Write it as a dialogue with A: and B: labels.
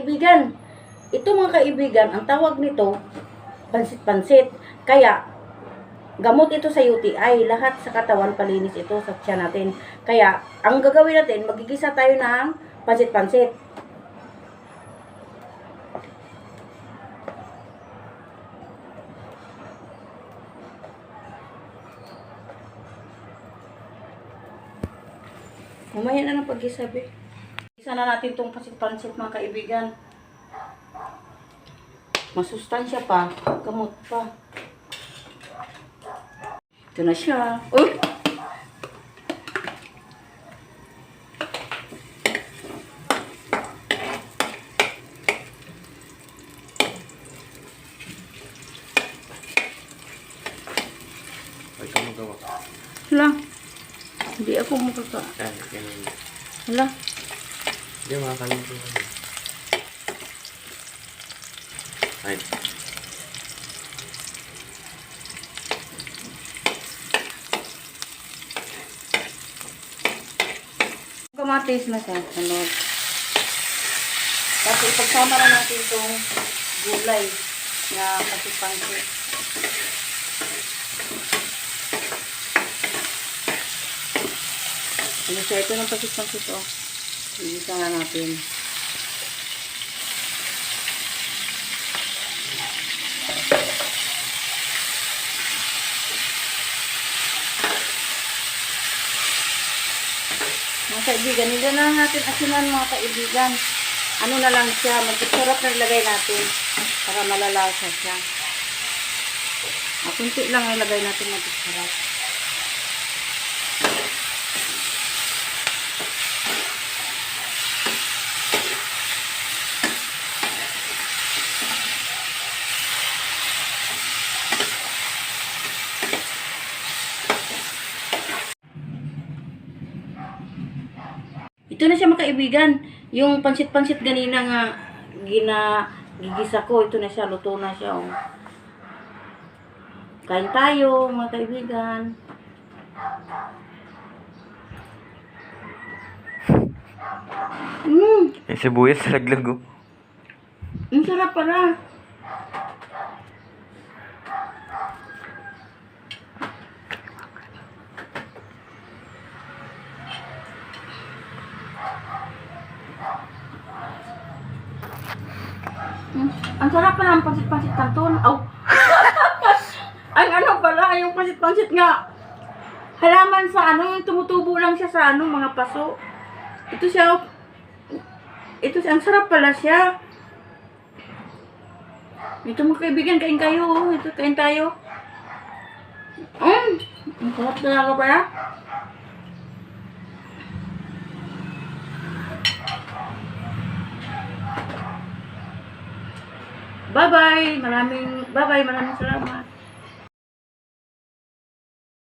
A: kaibigan. Ito mga kaibigan, ang tawag nito, pansit-pansit. Kaya, gamot ito sa UTI. Lahat sa katawan, palinis ito sa tiyan natin. Kaya, ang gagawin natin, magigisa tayo ng pansit-pansit. Mamaya na ng pag-isabi. Isa na natin itong pansit-pansit mga kaibigan. Masustansya pa, gamot pa. Ito na siya. Uy!
B: Ay, ka magawa.
A: Hala. Hindi ako makaka...
B: Ay, ganun.
A: Hala.
B: Hindi, makakain ko. Ay.
A: Kamatis na siya. Sunod. Tapos ipagsama na natin itong gulay na pansit-pansit. Ano siya? Ito ng pansit-pansit, oh. Igisa na natin. Mga kaibigan, hindi na natin asinan mga kaibigan. Ano na lang siya, magkasarap na ilagay natin para malalasa siya. Kunti lang ilagay natin magkasarap. Ito na siya mga kaibigan. Yung pansit-pansit ganina nga gigisa ko. Ito na siya. Luto na siya. Oh. Kain tayo mga kaibigan.
B: Yung sibuyas sa laglag, oh.
A: Ang sarap pala. Ang sarap pala ang pansit-pansit kanton. Oh. Ang ano pala, yung pansit-pansit nga. Halaman sa ano, yung tumutubo lang siya sa ano, mga paso. Ito siya. Ito siya, ang sarap pala siya. Ito mga kaibigan, kain kayo. Oh. Ito, kain tayo. Ang sarap talaga pala. Bye-bye. Maraming salamat.